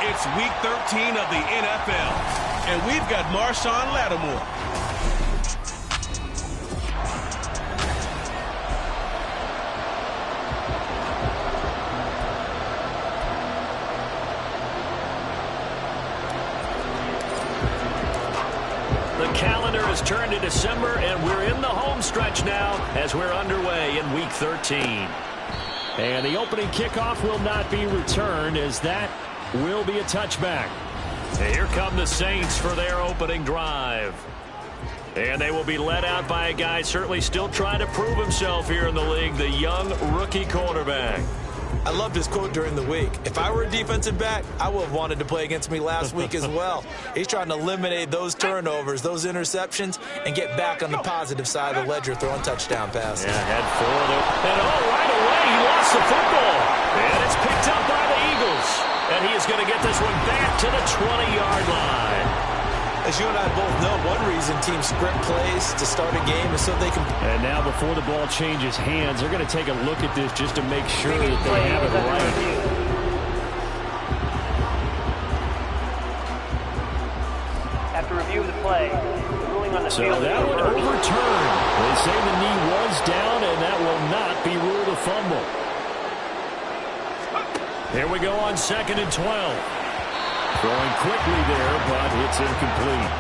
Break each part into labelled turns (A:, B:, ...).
A: It's Week 13 of the NFL, and we've got Marshawn Lattimore.
B: The calendar has turned to December, and we're in the home stretch now as we're underway in Week 13. And the opening kickoff will not be returned, as that will be a touchback. And here come the Saints for their opening drive. And they will be led out by a guy certainly still trying to prove himself here in the league, the young rookie quarterback.
C: I loved his quote during the week. If I were a defensive back, I would have wanted to play against me last week as well. He's trying to eliminate those turnovers, those interceptions, and get back on the positive side of the ledger, throwing touchdown passes.
B: Yeah, head forward. And right away, he lost the football. And it's picked up by the Eagles. And he is going to get this one back to the 20-yard line.
C: As you and I both know, one reason teams script plays to start a game is so they can...
B: And now before the ball changes hands, they're going to take a look at this just to make sure that they have it right.
D: After review of the play, ruling on the field.
B: So that one overturned. They say the knee was down, and that will not be ruled a fumble. Here we go on 2nd and 12. Throwing quickly there, but it's incomplete.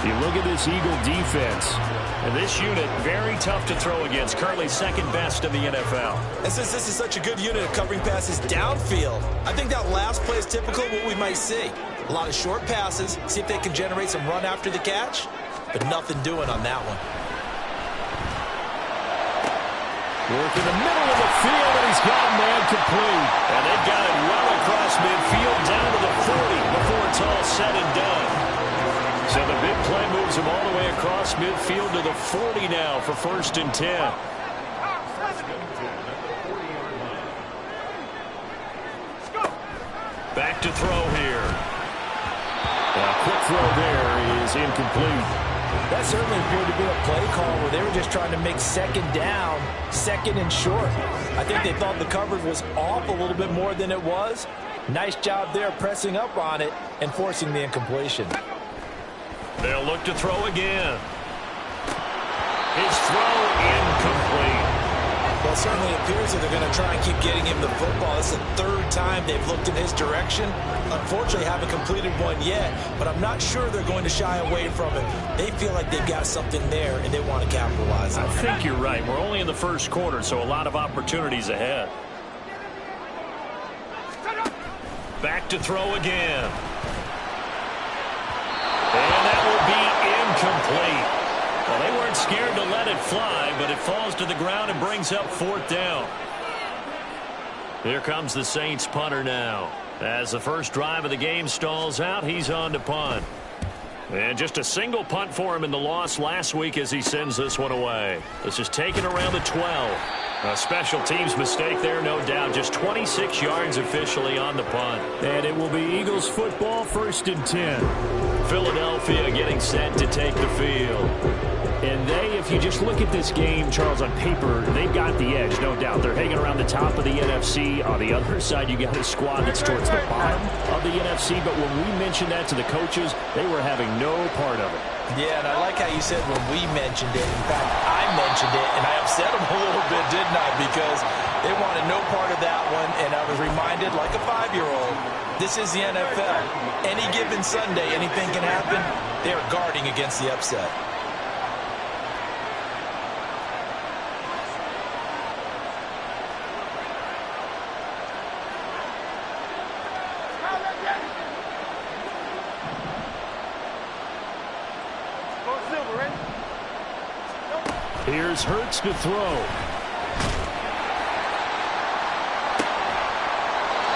B: You look at this Eagle defense. And this unit, very tough to throw against. Currently second best in the NFL.
C: And since this is such a good unit of covering passes downfield, I think that last play is typical of what we might see. A lot of short passes, see if they can generate some run after the catch, but nothing doing on that one.
B: Work in the middle of the field, and he's got a man complete. And they've got it well across midfield down to the 40 before it's all said and done. So the big play moves him all the way across midfield to the 40 now for 1st and 10. Back to throw here. A quick throw there is incomplete.
C: That certainly appeared to be a play call where they were just trying to make second down, second and short. I think they thought the coverage was off a little bit more than it was. Nice job there pressing up on it and forcing the incompletion.
B: They'll look to throw again. His throw incomplete.
C: Well, it certainly appears that they're going to try and keep getting him the football. This is the 3rd time they've looked in his direction. Unfortunately, haven't completed one yet, but I'm not sure they're going to shy away from it. They feel like they've got something there, and they want to capitalize on it.
B: I think you're right. We're only in the 1st quarter, so a lot of opportunities ahead. Back to throw again. And that will be incomplete. Well, they weren't scared to let it fly, but it falls to the ground and brings up 4th down. Here comes the Saints punter now. As the first drive of the game stalls out, he's on to punt. And just a single punt for him in the loss last week as he sends this one away. This is taken around the 12. A special teams mistake there, no doubt. Just 26 yards officially on the punt. And it will be Eagles football, 1st and 10. Philadelphia getting set to take the field. And they, if you just look at this game, Charles, on paper, they've got the edge, no doubt. They're hanging around the top of the NFC. On the other side, you got a squad that's towards the bottom of the NFC. But when we mentioned that to the coaches, they were having no part of it.
C: Yeah, and I like how you said when we mentioned it. In fact, I mentioned it, and I upset them a little bit, didn't I? Because they wanted no part of that one, and I was reminded, like a 5-year-old, this is the NFL. Any given Sunday, anything can happen. They are guarding against the upset.
B: Here's Hurts to throw.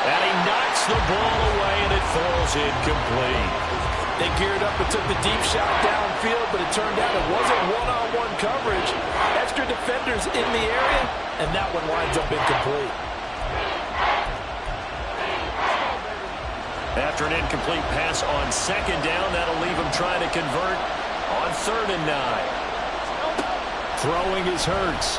B: And he knocks the ball away, and it falls incomplete.
C: They geared up and took the deep shot downfield, but it turned out it wasn't one-on-one coverage. Extra defenders in the area, and that one winds up incomplete.
B: After an incomplete pass on 2nd down, that'll leave him trying to convert on 3rd and 9. Throwing is Hurts.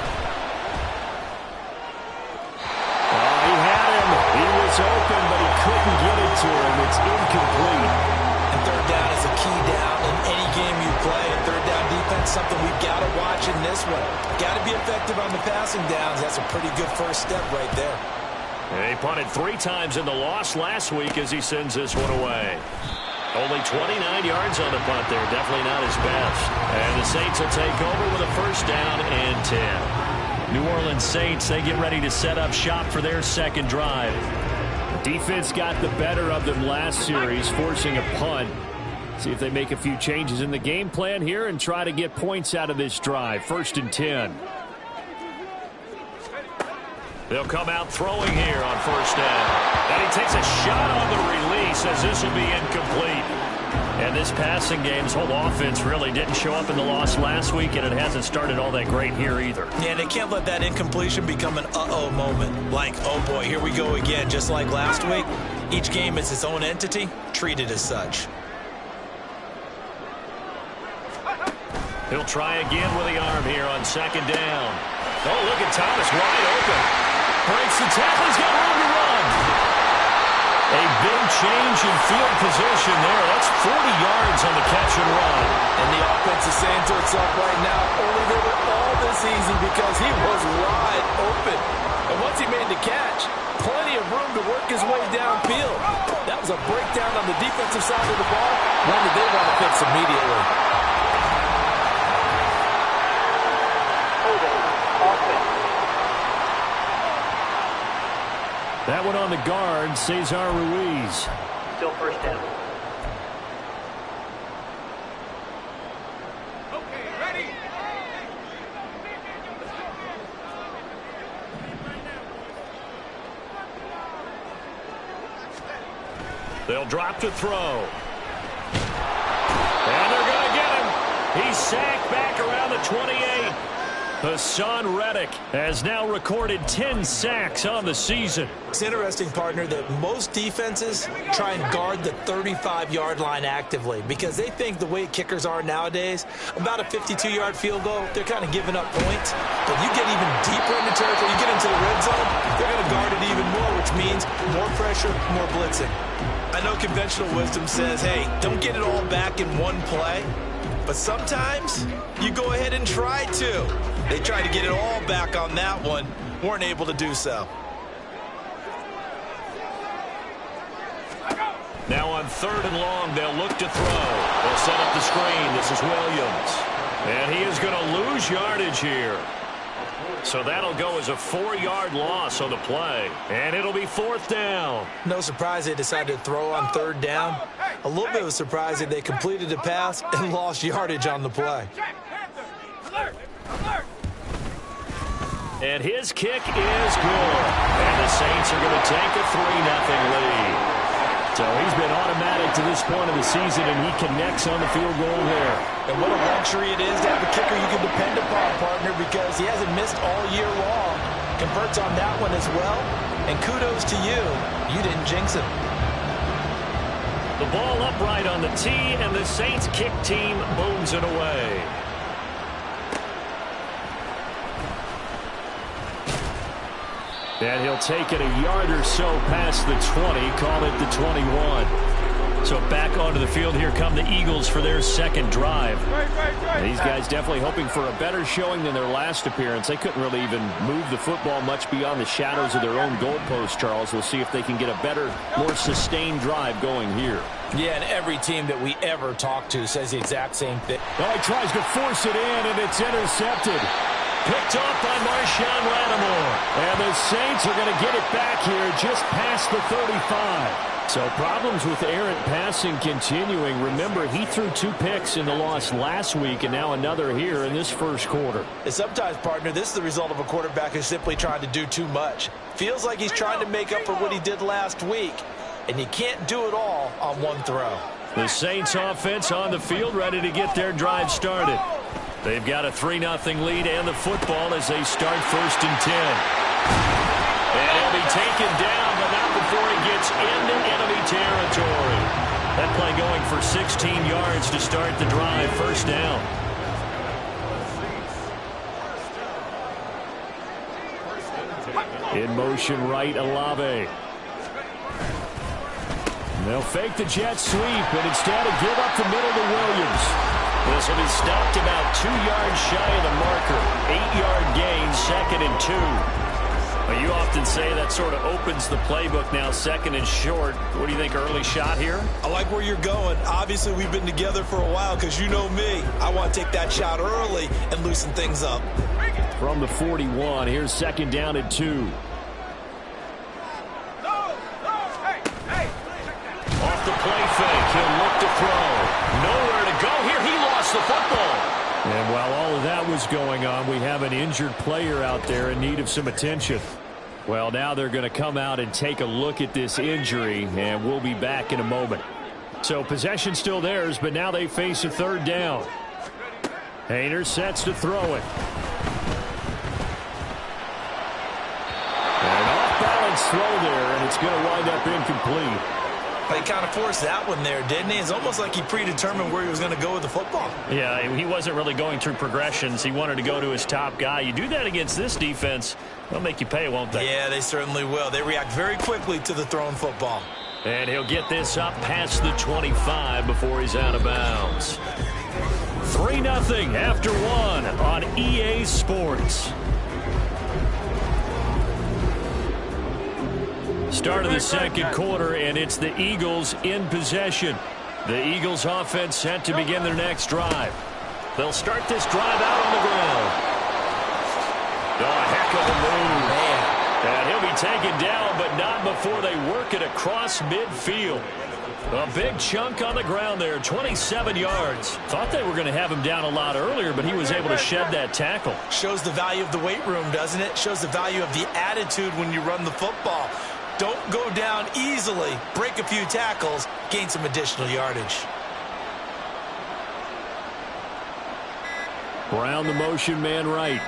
B: Oh, he had him. He was open, but he couldn't can get it to him. It's incomplete.
C: And third down is a key down in any game you play. And third down defense, something we've got to watch in this one. Got to be effective on the passing downs. That's a pretty good first step right there.
B: And he punted 3 times in the loss last week as he sends this one away. Only 29 yards on the punt there. Definitely not his best. And the Saints will take over with a first down and 10. New Orleans Saints, they get ready to set up shop for their second drive.
E: Defense got the better of them last series, forcing a punt. See if they make a few changes in the game plan here and try to get points out of this drive. First and 10.
B: They'll come out throwing here on first down. And he takes a shot on the release as this will be incomplete. And this passing game's whole offense really didn't show up in the loss last week, and it hasn't started all that great here either.
C: Yeah, they can't let that incompletion become an uh-oh moment. Like, oh boy, here we go again, just like last week. Each game is its own entity, treated as such.
B: He'll try again with the arm here on second down. Oh, look at Thomas wide open. Breaks the tackle. He's got room to run. A big change in field position there. That's 40 yards on the catch and run.
C: And the offense is saying to itself right now, only did it all this easy because he was wide open. And once he made the catch, plenty of room to work his way downfield. That was a breakdown on the defensive side of the ball, one that they want to fix immediately.
E: That one on the guard, Cesar Ruiz.
D: Still first down.
A: Okay, ready.
B: They'll drop to throw. And they're going to get him. He's sacked back around the 28. Hassan Reddick has now recorded 10 sacks on the season.
C: It's interesting, partner, that most defenses try and guard the 35-yard line actively because they think the way kickers are nowadays, about a 52-yard field goal, they're kind of giving up points. But you get even deeper into territory, you get into the red zone, they're going to guard it even more, which means more pressure, more blitzing. I know conventional wisdom says, hey, don't get it all back in one play. But sometimes you go ahead and try to. They tried to get it all back on that one. Weren't able to do so.
B: Now on third and long, they'll look to throw. They'll set up the screen. This is Williams. And he is going to lose yardage here. So that'll go as a 4-yard loss on the play. And it'll be fourth down.
C: No surprise they decided to throw on third down. A little bit of a surprise that they completed the pass and lost yardage on the play.
B: And his kick is good. And the Saints are going to take a 3-0 lead. So he's been automatic to this point of the season, and he connects on the field goal there.
C: And what a luxury it is to have a kicker you can depend upon, partner, because he hasn't missed all year long. Converts on that one as well. And kudos to you. You didn't jinx him.
B: The ball upright on the tee, and the Saints kick team booms it away.
E: And he'll take it a yard or so past the 20, call it the 21.
B: So back onto the field, here come the Eagles for their second drive.
E: These guys definitely hoping for a better showing than their last appearance. They couldn't really even move the football much beyond the shadows of their own goalpost, Charles. We'll see if they can get a better, more sustained drive going here.
C: Yeah, and every team that we ever talk to says the exact same thing.
E: Well, he tries to force it in, and it's intercepted.
B: Picked off by Marshawn Lattimore.
E: And the Saints are going to get it back here just past the 35. So problems with errant passing continuing. Remember, he threw 2 picks in the loss last week, and now another here in this first quarter.
C: And sometimes, partner, this is the result of a quarterback who's simply trying to do too much. Feels like he's trying to make up for what he did last week, and you can't do it all on one throw.
B: The Saints offense on the field, ready to get their drive started. They've got a 3-0 lead and the football as they start first and 10. And he'll be taken down, but not before he gets into enemy territory. That play going for 16 yards to start the drive, first down.
E: In motion right, Olave. They'll fake the jet sweep and instead give up the middle to Williams.
B: This will be stopped about 2 yards shy of the marker. 8-yard gain, 2nd and 2. Well, you often say that sort of opens the playbook now, 2nd and short. What do you think, early shot here?
C: I like where you're going. Obviously, we've been together for a while because you know me. I want to take that shot early and loosen things up.
E: From the 41, here's 2nd down and 2.
B: Off the play fake, he'll look to throw. Nowhere to go here. He lost the football.
E: And while all of that was going on, we have an injured player out there in need of some attention. Well, now they're going to come out and take a look at this injury, and we'll be back in a moment. So possession still theirs, but now they face a 3rd down. Hayner sets to throw it. An off-balance throw there, and it's going to wind up incomplete.
C: He kind of forced that one there, didn't he? It's almost like he predetermined where he was going to go with the football.
B: Yeah, he wasn't really going through progressions. He wanted to go to his top guy. You do that against this defense, they'll make you pay, won't they?
C: Yeah, they certainly will. They react very quickly to the thrown football.
B: And he'll get this up past the 25 before he's out of bounds. 3-0 after 1 on EA Sports. Start of the 2nd quarter, and it's the Eagles in possession. The Eagles offense set to begin their next drive. They'll start this drive out on the ground. Oh, heck of a move.
C: Man.
B: And he'll be taken down, but not before they work it across midfield. A big chunk on the ground there, 27 yards. Thought they were going to have him down a lot earlier, but he was able to shed that tackle.
C: Shows the value of the weight room, doesn't it? Shows the value of the attitude when you run the football. Don't go down easily. Break a few tackles. Gain some additional yardage.
E: Brown the motion man right.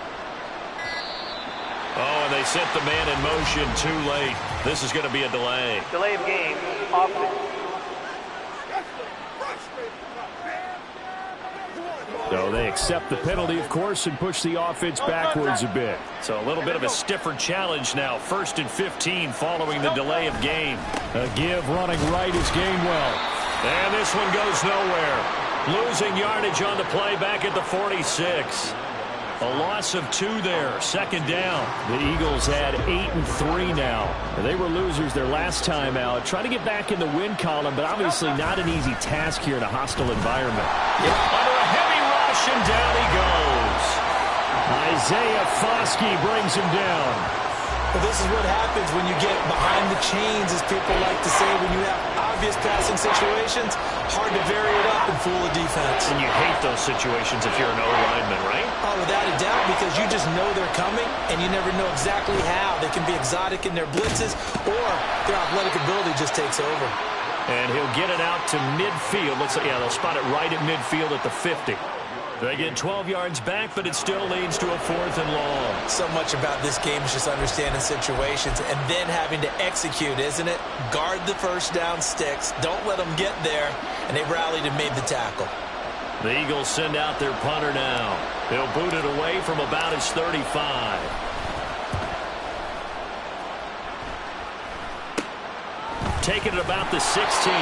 B: Oh, and they set the man in motion too late. This is going to be a delay.
D: Delay of game, offense.
E: So they accept the penalty, of course, and push the offense backwards a bit.
B: So a little bit of a stiffer challenge now. 1st and 15 following the delay of game.
E: A give running right is Gainwell.
B: And this one goes nowhere. Losing yardage on the play back at the 46. A loss of 2 there. 2nd down.
E: The Eagles had 8-3 now. They were losers their last time out. Trying to get back in the win column, but obviously not an easy task here in a hostile environment.
B: Under a heavy rush, and down he goes.
E: Isaiah Foskey brings him down.
C: But this is what happens when you get behind the chains, as people like to say, when you have obvious passing situations. Hard to vary it up and fool a defense.
B: And you hate those situations if you're an O-lineman, right?
C: Oh, without a doubt, because you just know they're coming, and you never know exactly how. They can be exotic in their blitzes, or their athletic ability just takes over.
B: And he'll get it out to midfield. Looks like, yeah, they'll spot it right at midfield at the 50. They get 12 yards back, but it still leads to a 4th and long.
C: So much about this game is just understanding situations and then having to execute, isn't it? Guard the first down sticks. Don't let them get there. And they rallied and made the tackle.
B: The Eagles send out their punter now. He'll boot it away from about his 35. Taking it about the 16.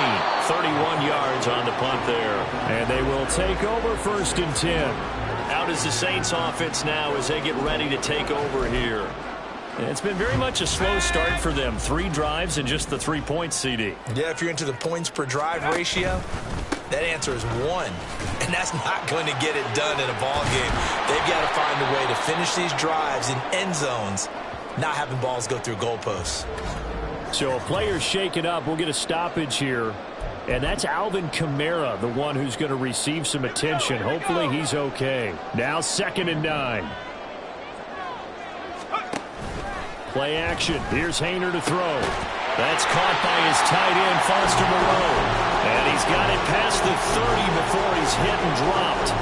B: 31 yards on the punt there.
E: And they will take over 1st and 10.
B: Out is the Saints offense now as they get ready to take over here.
E: And it's been very much a slow start for them. 3 drives and just the 3 points, CD.
C: Yeah, if you're into the points per drive ratio, that answer is 1. And that's not going to get it done in a ball game. They've got to find a way to finish these drives in end zones, not having balls go through goalposts.
E: So a player's shaken up. We'll get a stoppage here. And that's Alvin Kamara, the one who's going to receive some attention. Hopefully he's okay. Now 2nd and 9. Play action. Here's Hayner to throw. That's caught by his tight end, Foster Moreau. And he's got it past the 30 before he's hit and dropped.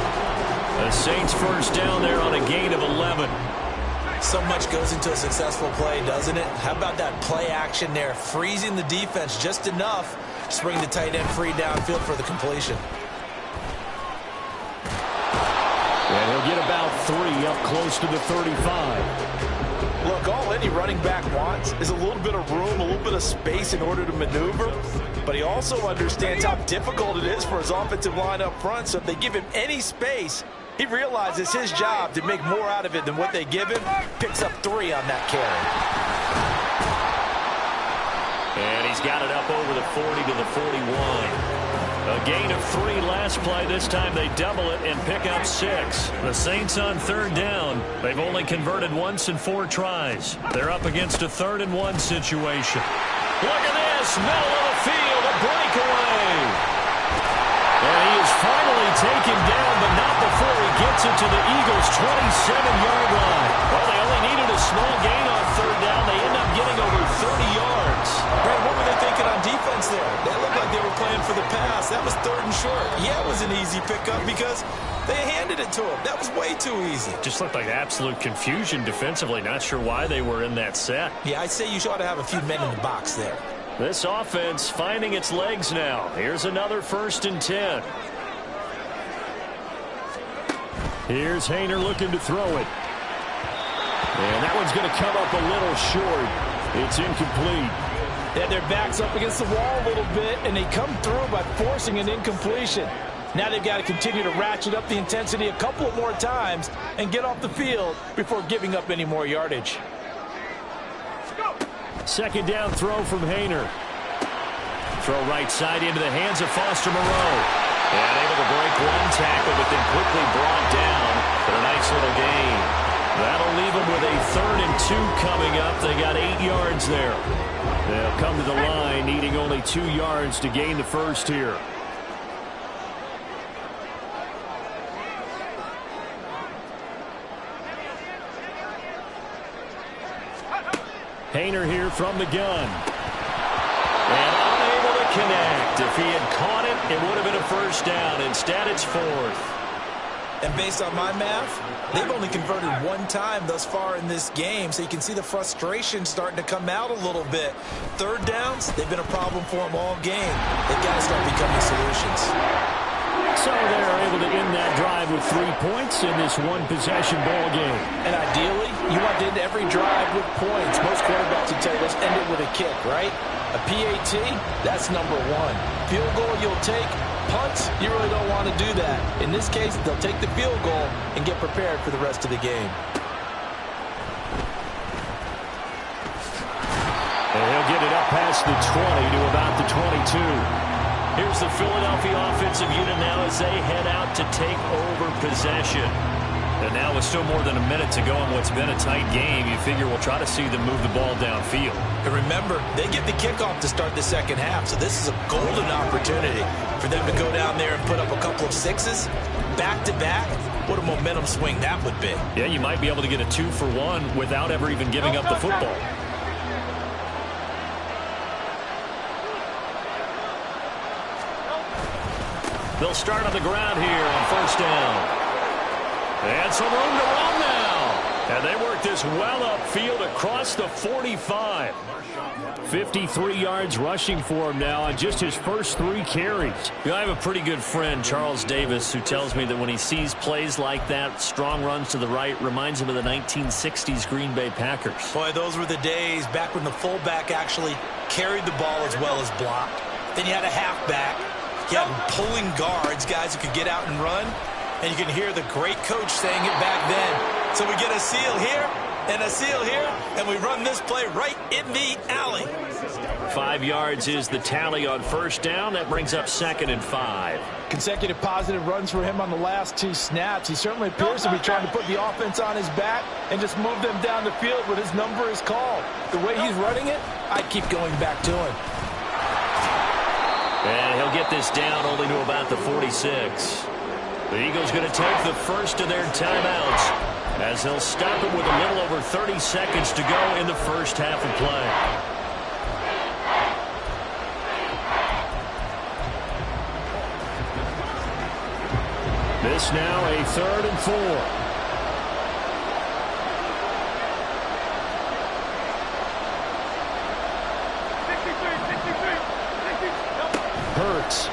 E: The Saints 1st down there on a gain of 11.
C: So much goes into a successful play, doesn't it? How about that play action there? Freezing the defense just enough to bring the tight end free downfield for the completion.
E: And he'll get about 3 up close to the 35.
C: Look, all any running back wants is a little bit of room, a little bit of space in order to maneuver. But he also understands how difficult it is for his offensive line up front. So if they give him any space, he realizes his job to make more out of it than what they give him. Picks up 3 on that carry.
B: And he's got it up over the 40 to the 41. A gain of 3 last play. This time they double it and pick up 6. The Saints on 3rd down. They've only converted once in 4 tries. They're up against a 3rd and 1 situation. Look at this. Middle of the field. A breakaway. And he is finally taken down, but not before he gets it to the Eagles' 27-yard line. Well, they only needed a small gain on 3rd down. They end up getting over 30 yards.
C: Brad, what were they thinking on defense there? They looked like they were playing for the pass. That was 3rd and short. Yeah, it was an easy pickup because they handed it to him. That was way too easy.
B: Just looked like absolute confusion defensively. Not sure why they were in that set.
C: Yeah, I'd say you ought to have a few men in the box there.
B: This offense finding its legs now. Here's another 1st and 10.
E: Here's Haener looking to throw it. And that one's going to come up a little short. It's incomplete.
C: Yeah, their back's up against the wall a little bit, and they come through by forcing an incompletion. Now they've got to continue to ratchet up the intensity a couple more times and get off the field before giving up any more yardage.
E: 2nd down throw from Haener.
B: Throw right side into the hands of Foster Moreau. And able to break 1 tackle, but then quickly brought down. But a nice little gain. That'll leave them with a 3rd and 2 coming up. They got 8 yards there. They'll come to the line, needing only 2 yards to gain the first here. Haener here from the gun. And unable to connect. If he had caught it, it would have been a 1st down. Instead, it's 4th.
C: And based on my math, they've only converted 1 time thus far in this game, so you can see the frustration starting to come out a little bit. 3rd downs, they've been a problem for them all game. They've got to start becoming solutions.
E: So they're able to end that drive with 3 points in this 1-possession ball game.
C: And ideally, you want to end every drive with points. Most quarterbacks would tell you, let's end it with a kick, right? A PAT, that's number 1. Field goal you'll take. Punts, you really don't want to do that. In this case, they'll take the field goal and get prepared for the rest of the game.
E: And he'll get it up past the 20 to about the 22.
B: Here's the Philadelphia offensive unit now as they head out to take over possession. And now with still more than a minute to go in what's been a tight game, you figure we'll try to see them move the ball downfield.
C: And remember, they get the kickoff to start the 2nd half, so this is a golden opportunity for them to go down there and put up a couple of 6s back-to-back. What a momentum swing that would be.
B: Yeah, you might be able to get a 2-for-1 without ever even giving up the football. They'll start on the ground here on 1st down. And some room to run now. And they work this well upfield across the 45.
E: 53 yards rushing for him now on just his first 3 carries.
B: You know, I have a pretty good friend, Charles Davis, who tells me that when he sees plays like that, strong runs to the right, reminds him of the 1960s Green Bay Packers.
C: Boy, those were the days back when the fullback actually carried the ball as well as blocked. Then you had a halfback. You had pulling guards, guys who could get out and run. And you can hear the great coach saying it back then. So we get a seal here and a seal here, and we run this play right in the alley.
B: 5 yards is the tally on 1st down. That brings up 2nd and 5.
C: Consecutive positive runs for him on the last 2 snaps. He certainly appears to be trying to put the offense on his back and just move them down the field when his number is called. The way he's running it, I'd keep going back to him.
B: And he'll get this down only to about the 46. The Eagles going to take the first of their timeouts as they'll stop it with a little over 30 seconds to go in the first half of play.
E: This now a 3rd and 4. Hurts.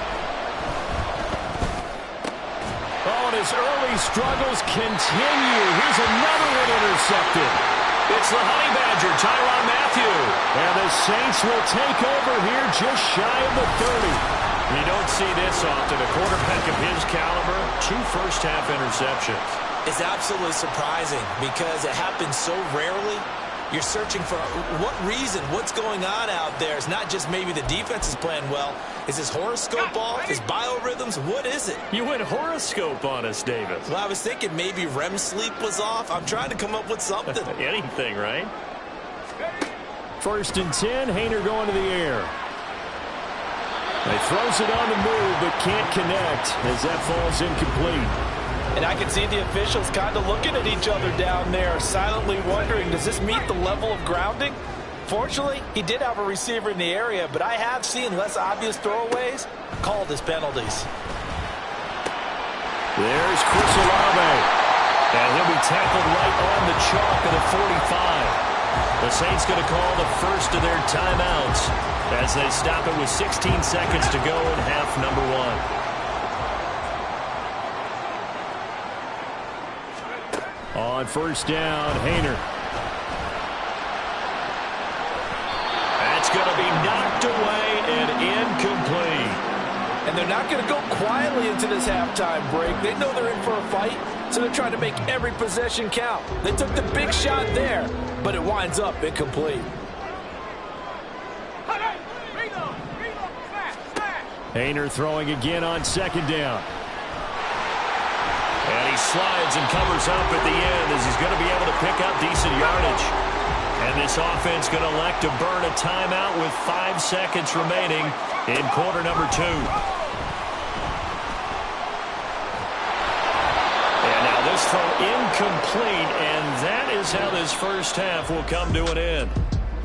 E: Oh, and his early struggles continue. Here's another one intercepted.
B: It's the Honey Badger, Tyrann Mathieu.
E: And the Saints will take over here just shy of the 30.
B: You don't see this often. A quarterback of his caliber, 2 first-half interceptions.
C: It's absolutely surprising because it happens so rarely. You're searching for what reason, what's going on out there. It's not just maybe the defense is playing well. Is his horoscope off? His biorhythms? What is it?
B: You went horoscope on us, Davis.
C: Well, I was thinking maybe REM sleep was off. I'm trying to come up with something.
B: Anything, right?
E: 1st and 10, Haener going to the air. He throws it on the move, but can't connect as that falls incomplete.
C: And I can see the officials kind of looking at each other down there, silently wondering, does this meet the level of grounding? Fortunately, he did have a receiver in the area, but I have seen less obvious throwaways called as penalties.
E: There's Chris Olave.
B: And he'll be tackled right on the chalk of the 45. The Saints going to call the first of their timeouts as they stop it with 16 seconds to go in half number 1.
E: On 1st down, Haener.
B: That's going to be knocked away and incomplete.
C: And they're not going to go quietly into this halftime break. They know they're in for a fight, so they're trying to make every possession count. They took the big shot there, but it winds up incomplete.
E: Haener throwing again on 2nd down.
B: And he slides and covers up at the end as he's going to be able to pick up decent yardage. And this offense going to elect to burn a timeout with 5 seconds remaining in quarter number 2. And now this throw incomplete, and that is how this first half will come to an end.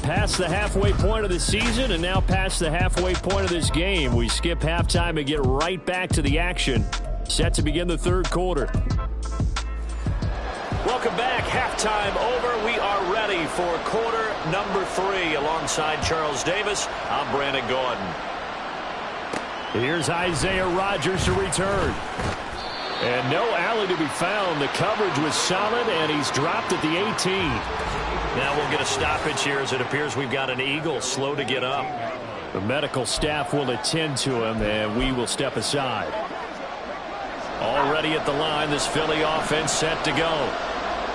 E: Past the halfway point of the season and now past the halfway point of this game. We skip halftime and get right back to the action. Set to begin the 3rd quarter.
B: Welcome back. Halftime over. We are ready for quarter number 3. Alongside Charles Davis, I'm Brandon Gordon.
E: Here's Isaiah Rodgers to return. And no alley to be found. The coverage was solid, and he's dropped at the 18.
B: Now we'll get a stoppage here as it appears we've got an Eagle slow to get up.
E: The medical staff will attend to him, and we will step aside.
B: Already at the line, this Philly offense set to go.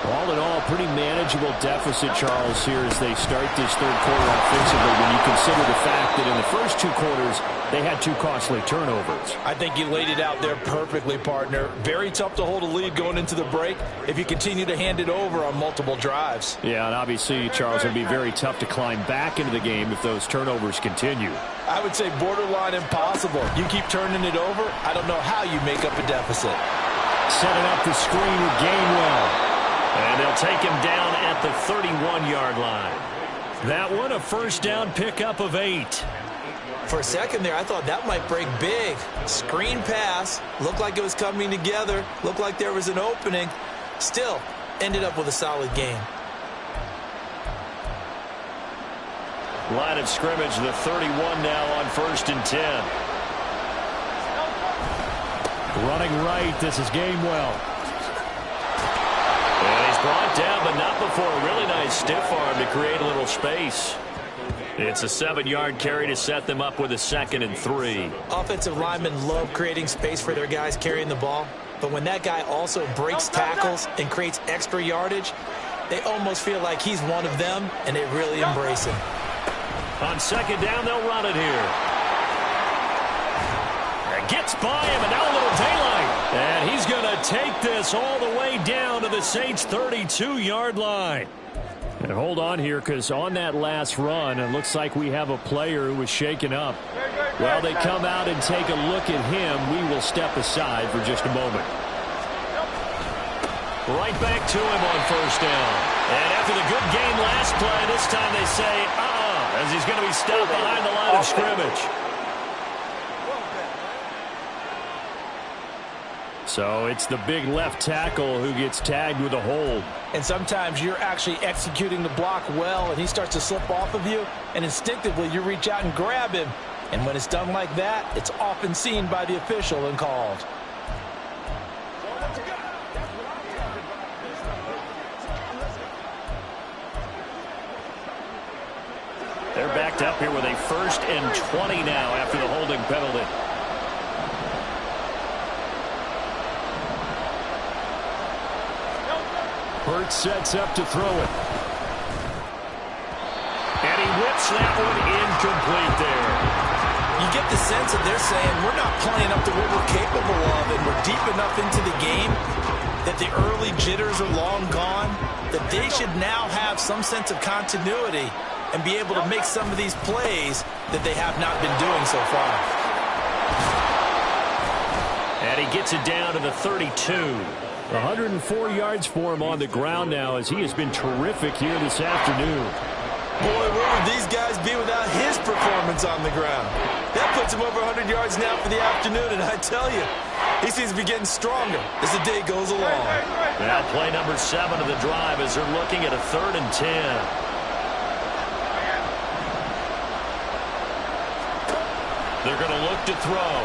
E: All in all, pretty manageable deficit, Charles, here as they start this 3rd quarter offensively when you consider the fact that in the first 2 quarters, they had 2 costly turnovers.
C: I think you laid it out there perfectly, partner. Very tough to hold a lead going into the break if you continue to hand it over on multiple drives.
E: Yeah, and obviously, Charles, it would be very tough to climb back into the game if those turnovers continue.
C: I would say borderline impossible. You keep turning it over, I don't know how you make up a deficit.
E: Setting up the screen with Gainwell.
B: And they'll take him down at the 31-yard line.
E: That one, a 1st down pickup of 8.
C: For a second there, I thought that might break big. Screen pass. Looked like it was coming together. Looked like there was an opening. Still, ended up with a solid game.
B: Line of scrimmage, the 31 now on 1st and 10.
E: Running right, this is Gainwell.
B: And he's brought down, but not before a really nice stiff arm to create a little space. It's a 7-yard carry to set them up with a 2nd and 3.
C: Offensive linemen love creating space for their guys carrying the ball. But when that guy also breaks tackles and creates extra yardage, they almost feel like he's one of them, and they really embrace him.
B: On 2nd down, they'll run it here. It gets by him, and now a little daylight.
E: And he's going to take this all the way down to the Saints' 32-yard line. And hold on here, because on that last run, it looks like we have a player who was shaken up. While they come out and take a look at him, we will step aside for just a moment.
B: Right back to him on 1st down. And after the good game last play, this time they say, as he's going to be stopped behind the line of scrimmage.
E: So it's the big left tackle who gets tagged with a hold.
C: And sometimes you're actually executing the block well, and he starts to slip off of you, and instinctively you reach out and grab him. And when it's done like that, it's often seen by the official and called.
B: backed up here with a 1st and 20 now after the holding penalty.
E: Hurt sets up to throw it.
B: And he whips that one incomplete there.
C: You get the sense that they're saying we're not playing up to what we're capable of, and we're deep enough into the game that the early jitters are long gone, that they should now have some sense of continuity and be able to make some of these plays that they have not been doing so far.
B: And he gets it down to the 32.
E: 104 yards for him on the ground now as he has been terrific here this afternoon.
C: Boy, where would these guys be without his performance on the ground? That puts him over 100 yards now for the afternoon, and I tell you, he seems to be getting stronger as the day goes along.
B: Now play number 7 of the drive as they're looking at a 3rd and 10. They're going to look to throw.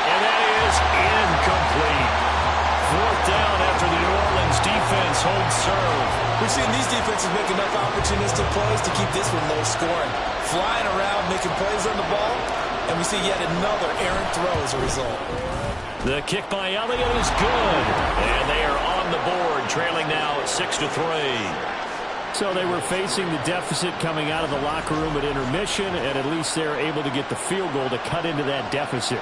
B: And that is incomplete. 4th down after the New Orleans defense holds serve.
C: We've seen these defenses make enough opportunistic plays to keep this one low scoring. Flying around, making plays on the ball, and we see yet another errant throw as a result.
B: The kick by Elliott is good. And they are on the board, trailing now 6-3.
E: So they were facing the deficit coming out of the locker room at intermission, and at least they're able to get the field goal to cut into that deficit.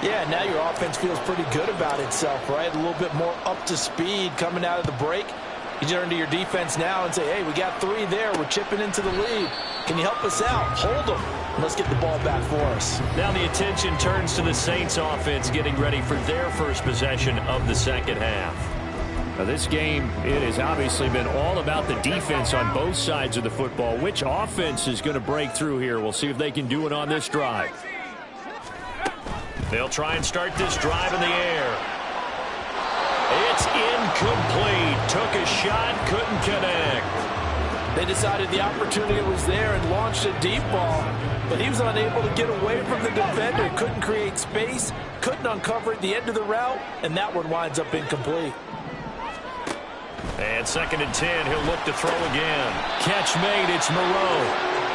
C: Yeah, now your offense feels pretty good about itself, right? A little bit more up to speed coming out of the break. You turn to your defense now and say, hey, we got 3 there. We're chipping into the lead. Can you help us out? Hold them. Let's get the ball back for us.
B: Now the attention turns to the Saints offense getting ready for their first possession of the second half.
E: Now this game, it has obviously been all about the defense on both sides of the football. Which offense is going to break through here? We'll see if they can do it on this drive.
B: They'll try and start this drive in the air. It's incomplete. Took a shot, couldn't connect.
C: They decided the opportunity was there and launched a deep ball, but he was unable to get away from the defender. Couldn't create space, couldn't uncover at the end of the route, and that one winds up incomplete.
B: And 2nd and 10, he'll look to throw again. Catch made, it's Moreau.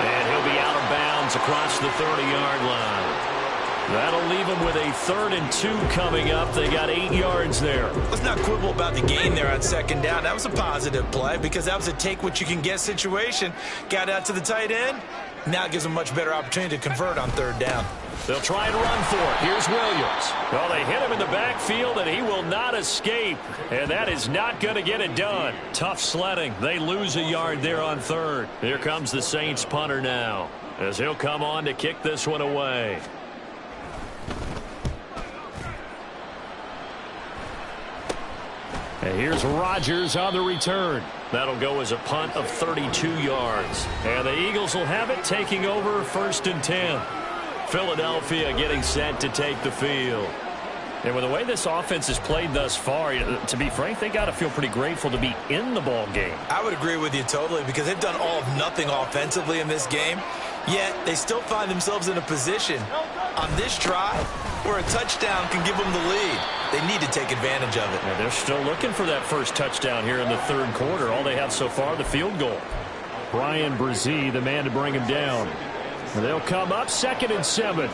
B: And he'll be out of bounds across the 30-yard line. That'll leave them with a 3rd and 2 coming up. They got 8 yards there.
C: Let's not quibble about the gain there on 2nd down. That was a positive play because that was a take-what-you-can-get situation. Got out to the tight end. Now it gives them a much better opportunity to convert on 3rd down.
B: They'll try and run for it. Here's Williams. Well, they hit him in the backfield, and he will not escape. And that is not going to get it done. Tough sledding. They lose a yard there on 3rd. Here comes the Saints punter now as he'll come on to kick this one away.
E: And here's Rodgers on the return.
B: That'll go as a punt of 32 yards. And the Eagles will have it, taking over 1st and 10. Philadelphia getting set to take the field. And with the way this offense has played thus far, to be frank, they got to feel pretty grateful to be in the ball game.
C: I would agree with you totally because they've done all of nothing offensively in this game, yet they still find themselves in a position on this drive where a touchdown can give them the lead. They need to take advantage of it.
B: And they're still looking for that first touchdown here in the 3rd quarter. All they have so far, the field goal.
E: Brian Brzee, the man to bring him down. And they'll come up 2nd and 7.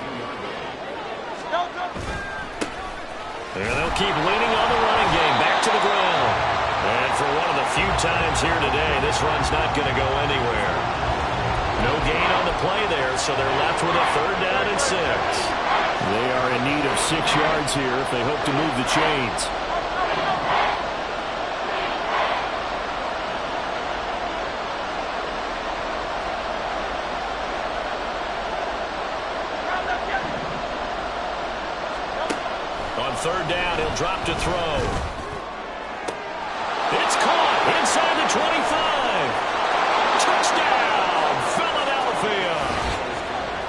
B: And they'll keep leaning on the running game. Back to the ground. And for one of the few times here today, this run's not going to go anywhere. No gain on the play there, so they're left with a 3rd down and 6.
E: They are in need of 6 yards here if they hope to move the chains.
B: On 3rd down, he'll drop to throw. It's caught inside the 25. Touchdown, Philadelphia.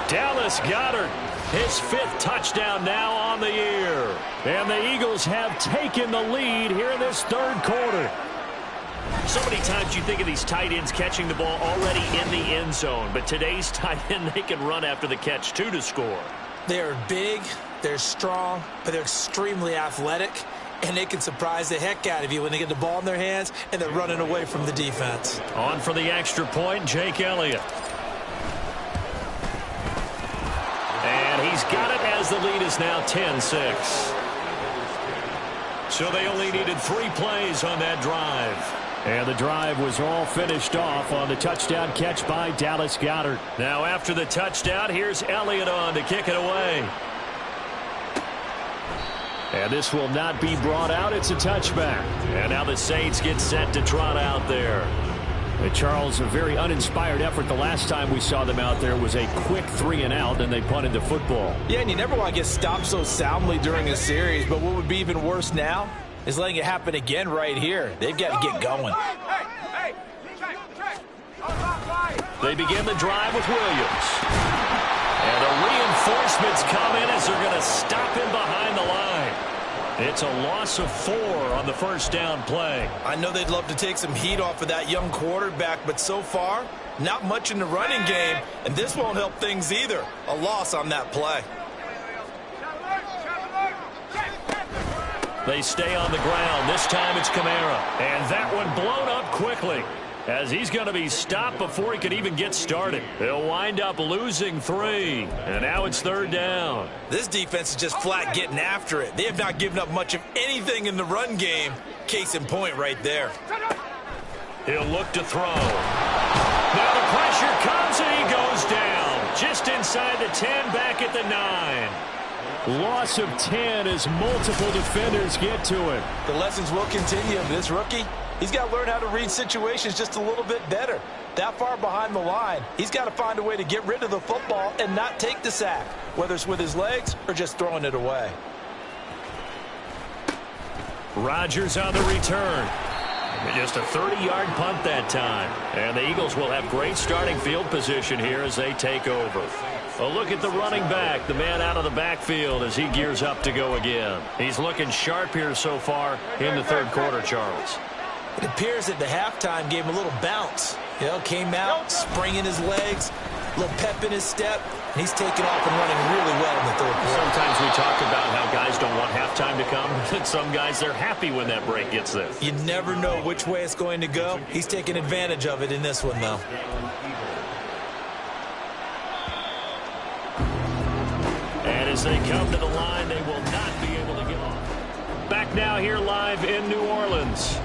B: Dallas Goedert, his 5th touchdown now on the year.
E: And the Eagles have taken the lead here in this 3rd quarter.
B: So many times you think of these tight ends catching the ball already in the end zone, but today's tight end, they can run after the catch, too, to score.
C: They're big, they're strong, but they're extremely athletic, and they can surprise the heck out of you when they get the ball in their hands and they're running away from the defense.
B: On for the extra point, Jake Elliott. he's got it as the lead is now 10-6. So they only needed 3 plays on that drive.
E: And the drive was all finished off on the touchdown catch by Dallas Goedert.
B: Now after the touchdown, here's Elliott on to kick it away.
E: And this will not be brought out. It's a touchback.
B: And now the Saints get set to trot out there.
E: And Charles, a very uninspired effort. The last time we saw them out there was a quick 3-and-out, and they punted the football.
C: Yeah, and you never want to get stopped so soundly during a series, but what would be even worse now is letting it happen again right here. They've got to get going.
B: They begin the drive with Williams. And the reinforcements come in as they're going to stop him behind the line. It's a loss of 4 on the first down play.
C: I know they'd love to take some heat off of that young quarterback, but so far, not much in the running game, and this won't help things either. A loss on that play.
B: They stay on the ground. This time it's Kamara. And that one blown up quickly as he's going to be stopped before he could even get started. They'll wind up losing 3. And now it's 3rd down.
C: This defense is just flat getting after it. They have not given up much of anything in the run game. Case in point right there.
B: He'll look to throw. Now the pressure comes and he goes down. Just inside the 10, back at the 9.
E: Loss of 10 as multiple defenders get to him.
C: The lessons will continue. This rookie, he's got to learn how to read situations just a little bit better. That far behind the line, he's got to find a way to get rid of the football and not take the sack, whether it's with his legs or just throwing it away.
B: Rodgers on the return. Just a 30-yard punt that time. And the Eagles will have great starting field position here as they take over. A look at the running back, the man out of the backfield as he gears up to go again. He's looking sharp here so far in the 3rd quarter, Charles.
C: It appears that the halftime gave him a little bounce. You know, came out, springing his legs, a little pep in his step, and he's taking off and running really well in the 3rd quarter.
B: Sometimes we talk about how guys don't want halftime to come. And some guys, they're happy when that break gets there.
C: You never know which way it's going to go. He's taking advantage of it in this one, though.
B: And as they come to the line, they will not be able to get off. Back now here live in New Orleans.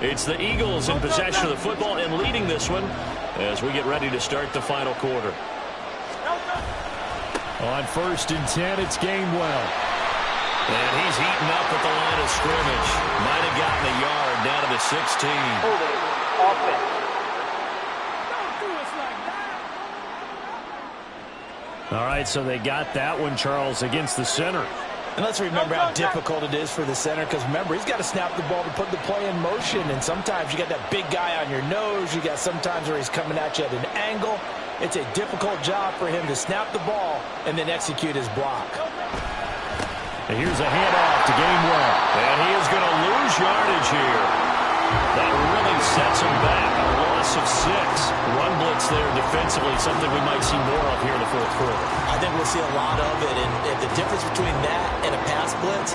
B: It's the Eagles in possession of the football and leading this one as we get ready to start the final quarter.
E: On 1st and 10, it's Gainwell.
B: And he's heating up at the line of scrimmage. Might have gotten a yard down to the 16.
D: Offense.
E: All right, so they got that one, Charles, against the center.
C: And let's remember how difficult it is for the center, because remember, he's got to snap the ball to put the play in motion, and sometimes you got that big guy on your nose. You got sometimes where he's coming at you at an angle. It's a difficult job for him to snap the ball and then execute his block.
E: And here's a handoff to Gainwell.
B: And he is going to lose yardage here. That really sets him back. A loss of 6. Run blitz there defensively, something we might see more of here in the 4th quarter.
C: I think we'll see a lot of it, and the difference between that and a pass blitz,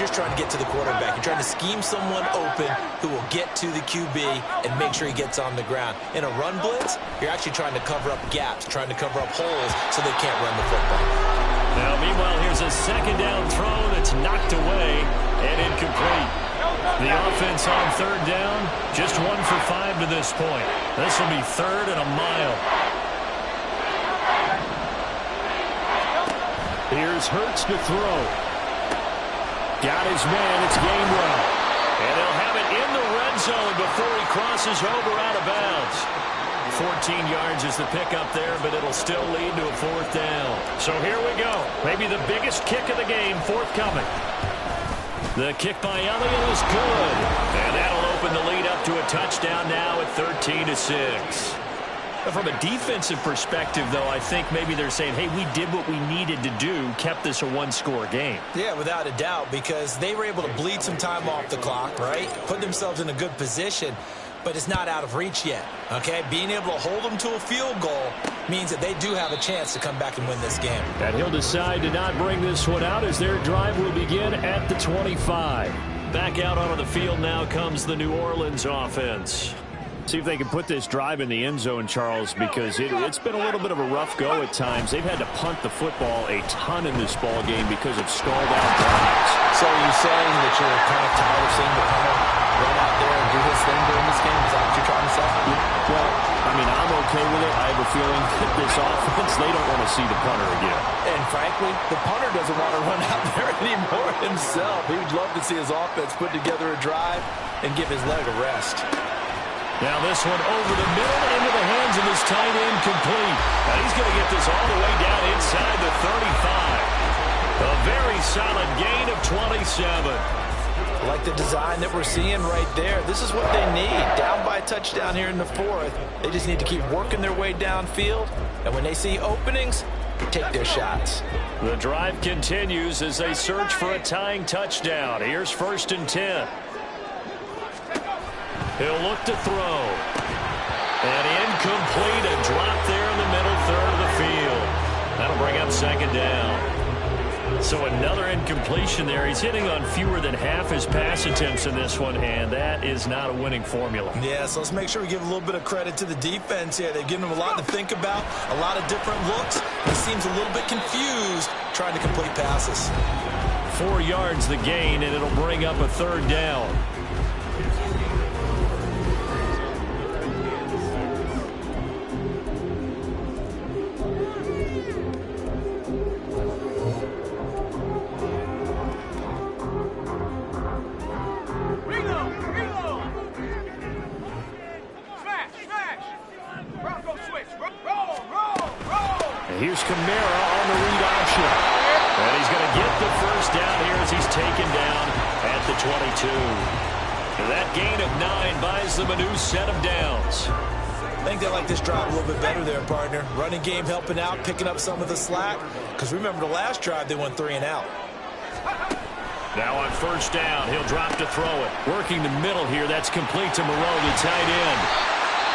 C: you're trying to get to the quarterback. You're trying to scheme someone open who will get to the QB and make sure he gets on the ground. In a run blitz, you're actually trying to cover up gaps, trying to cover up holes so they can't run the football.
B: Now, meanwhile, here's a 2nd down throw that's knocked away and incomplete. The offense on 3rd down, just 1 for 5 to this point. This will be 3rd and a mile.
E: Here's Hurts to throw. Got his man, it's Gainwell.
B: And he'll have it in the red zone before he crosses over out of bounds. 14 yards is the pickup there, but it'll still lead to a 4th down. So here we go. Maybe the biggest kick of the game forthcoming. The kick by Elliott is good. And that'll open the lead up to a touchdown now at 13-6. From a defensive perspective, though, I think maybe they're saying, hey, we did what we needed to do, kept this a 1-score game.
C: Yeah, without a doubt, because they were able to bleed some time off the clock, right? Put themselves in a good position, but it's not out of reach yet, okay? Being able to hold them to a field goal means that they do have a chance to come back and win this game.
E: And he'll decide to not bring this one out as their drive will begin at the 25.
B: Back out onto the field now comes the New Orleans offense.
E: See if they can put this drive in the end zone, Charles, because it's been a little bit of a rough go at times. They've had to punt the football a ton in this ball game because of stalled out drives.
C: So are you saying that you're kind of tired of seeing the punter run out there and do his thing during this game? Is that what you're trying to say?
E: Well, I mean, I'm okay with it. I have a feeling that this offense, they don't want to see the punter again.
C: And frankly, the punter doesn't want to run out there anymore himself. He would love to see his offense put together a drive and give his leg a rest.
B: Now this one over the middle into the hands of his tight end, complete. Now he's going to get this all the way down inside the 35. A very solid gain of 27.
C: I like the design that we're seeing right there. This is what they need. Down by a touchdown here in the fourth. They just need to keep working their way downfield. And when they see openings, take their shots.
B: The drive continues as they search for a tying touchdown. Here's 1st and 10. He'll look to throw. And incomplete. A drop there in the middle third of the field. That'll bring up 2nd down. So another incompletion there. He's hitting on fewer than half his pass attempts in this one, and that is not a winning formula.
C: Yeah, so let's make sure we give a little bit of credit to the defense here. They've given him a lot to think about, a lot of different looks. He seems a little bit confused trying to complete passes.
B: 4 yards the gain, and it'll bring up a 3rd down. Here's Kamara on the read option. And he's going to get the 1st down here as he's taken down at the 22. That gain of 9 buys them a new set of downs.
C: I think they like this drive a little bit better there, partner. Running game helping out, picking up some of the slack. Because remember the last drive, they went 3 and out.
B: Now on 1st down, he'll drop to throw it. Working the middle here, that's complete to Moreau, the tight end.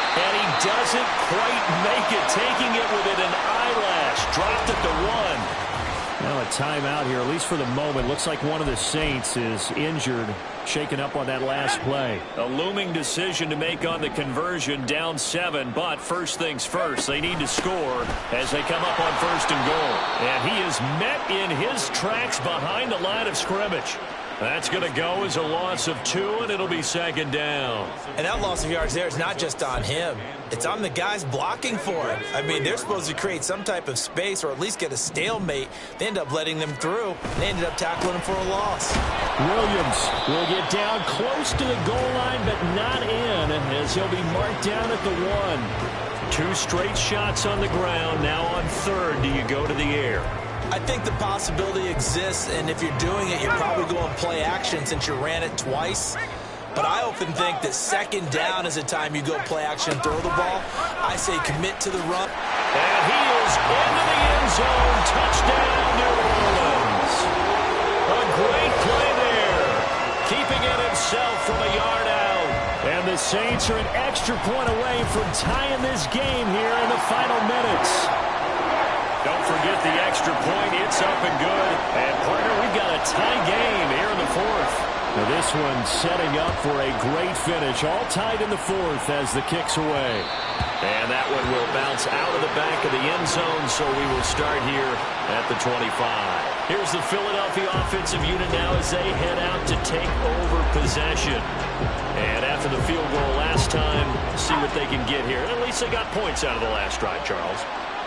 B: And he doesn't quite make it, taking it within an eyelash. Dropped at the 1.
E: Now a timeout here, at least for the moment. Looks like one of the Saints is injured, shaken up on that last play.
B: A looming decision to make on the conversion, down 7. But first things first, they need to score as they come up on 1st and goal. And he is met in his tracks behind the line of scrimmage. That's going to go as a loss of 2, and it'll be 2nd down.
C: And that loss of yards there is not just on him. It's on the guys blocking for him. I mean, they're supposed to create some type of space or at least get a stalemate. They end up letting them through. They ended up tackling him for a loss.
E: Williams will get down close to the goal line, but not in, as he'll be marked down at the 1.
B: 2 straight shots on the ground. Now on 3rd, do you go to the air?
C: I think the possibility exists, and if you're doing it, you're probably going play action since you ran it twice. But I often think that 2nd down is the time you go play action and throw the ball. I say commit to the run.
B: And he is into the end zone. Touchdown, New Orleans. A great play there. Keeping it himself from a yard out.
E: And the Saints are an extra point away from tying this game here in the final minutes.
B: Don't forget the extra point. It's up and good. And, partner, we've got a tie game here in the 4th.
E: Now this one setting up for a great finish. All tied in the 4th as the kick's away.
B: And that one will bounce out of the back of the end zone, so we will start here at the 25. Here's the Philadelphia offensive unit now as they head out to take over possession. And after the field goal last time, see what they can get here. At least they got points out of the last drive, Charles.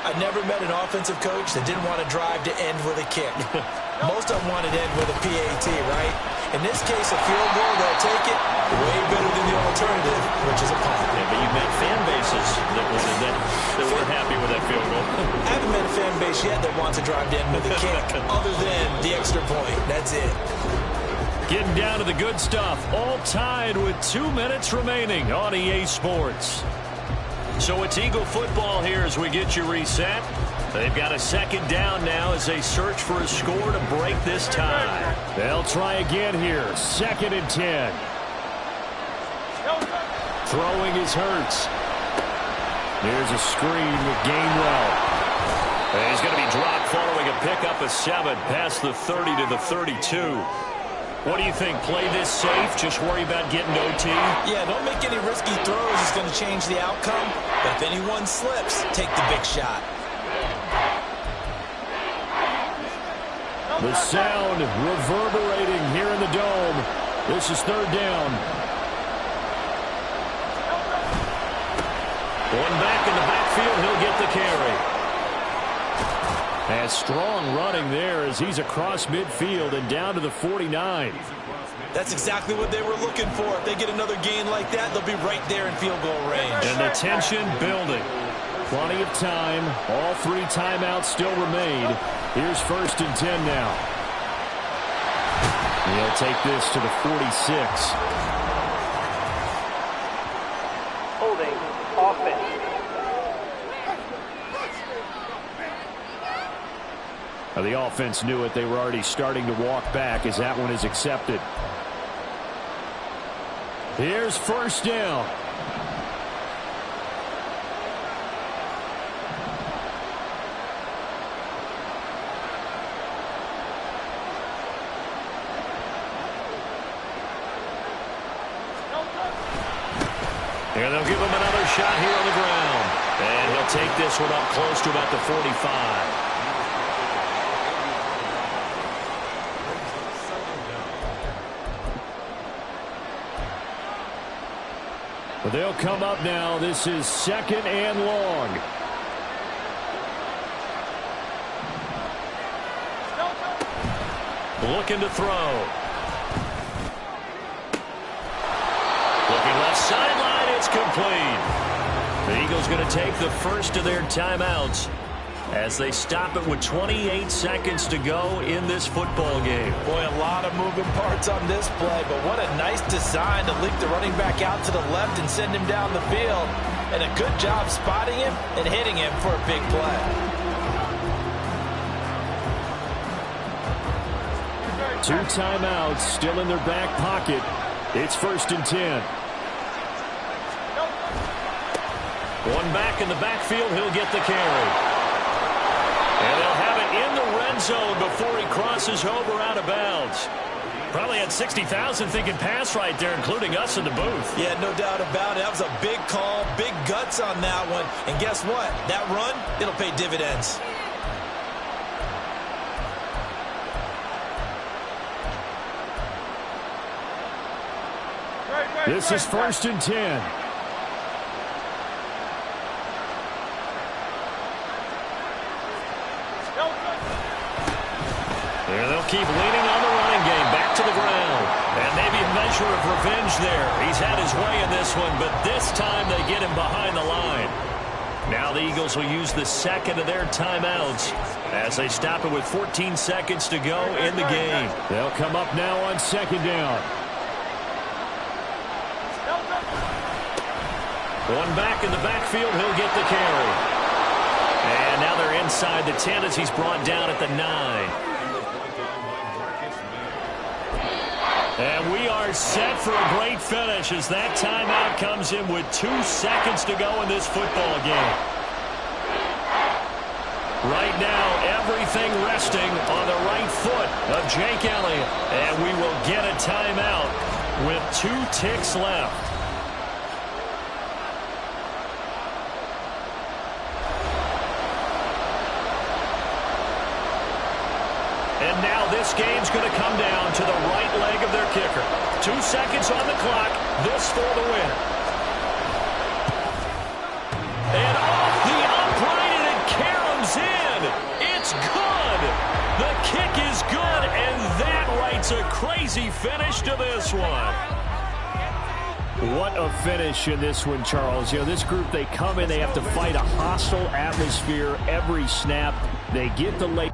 C: I've never met an offensive coach that didn't want to drive to end with a kick. Most of them want to end with a PAT, right? In this case, a field goal, they'll take it way better than the alternative, which is a punt.
B: Yeah, but you've met fan bases that weren't happy with that field goal.
C: I haven't met a fan base yet that wants to drive to end with a kick, other than the extra point. That's it.
B: Getting down to the good stuff. All tied with 2 minutes remaining on EA Sports. So it's Eagle football here as we get you reset. They've got a 2nd down now as they search for a score to break this tie.
E: They'll try again here. 2nd and 10. Throwing is Hurts. There's a screen with Gainwell.
B: And he's going to be dropped following a pickup of 7 past the 30 to the 32. What do you think? Play this safe, just worry about getting OT?
C: Yeah, don't make any risky throws. It's going to change the outcome. But if anyone slips, take the big shot.
E: The sound reverberating here in the dome. This is third down.
B: One back in the backfield, he'll get the carry.
E: And strong running there as he's across midfield and down to the 49.
C: That's exactly what they were looking for. If they get another gain like that, they'll be right there in field goal range.
B: And the tension building.
E: Plenty of time. All 3 timeouts still remain. Here's 1st and 10 now. He'll take this to the 46.
D: Holding offense.
E: Now, the offense knew it. They were already starting to walk back as that one is accepted. Here's 1st down.
B: And they'll give him another shot here on the ground. And he'll take this one up close to about the 45.
E: Well, they'll come up now. This is 2nd and long.
B: Looking to throw. Looking left sideline. It's complete. The Eagles going to take the first of their timeouts as they stop it with 28 seconds to go in this football game.
C: Boy, a lot of moving parts on this play, but what a nice design to leak the running back out to the left and send him down the field. And a good job spotting him and hitting him for a big play.
E: Two timeouts still in their back pocket. It's 1st and 10.
B: One back in the backfield. He'll get the carry. And they'll have it in the red zone before he crosses over out of bounds. Probably had 60,000 thinking pass right there, including us in the booth.
C: Yeah, no doubt about it. That was a big call, big guts on that one. And guess what? That run, it'll pay dividends.
E: This is 1st and 10.
B: There they'll keep leaning on the running game. Back to the ground. And maybe a measure of revenge there. He's had his way in this one, but this time they get him behind the line. Now the Eagles will use the 2nd of their timeouts as they stop it with 14 seconds to go in the game.
E: They'll come up now on 2nd down.
B: One back in the backfield. He'll get the carry. And now they're inside the 10 as he's brought down at the 9. And we are set for a great finish as that timeout comes in with 2 seconds to go in this football game. Right now, everything resting on the right foot of Jake Elliott. And we will get a timeout with 2 ticks left. And now this game's going to come down to the right leg of their kicker. 2 seconds on the clock. This for the win. And off the upright, and it caroms in. It's good. The kick is good, and that writes a crazy finish to this one.
E: What a finish in this one, Charles. You know, this group, they come in, they have to fight a hostile atmosphere every snap. They get the late.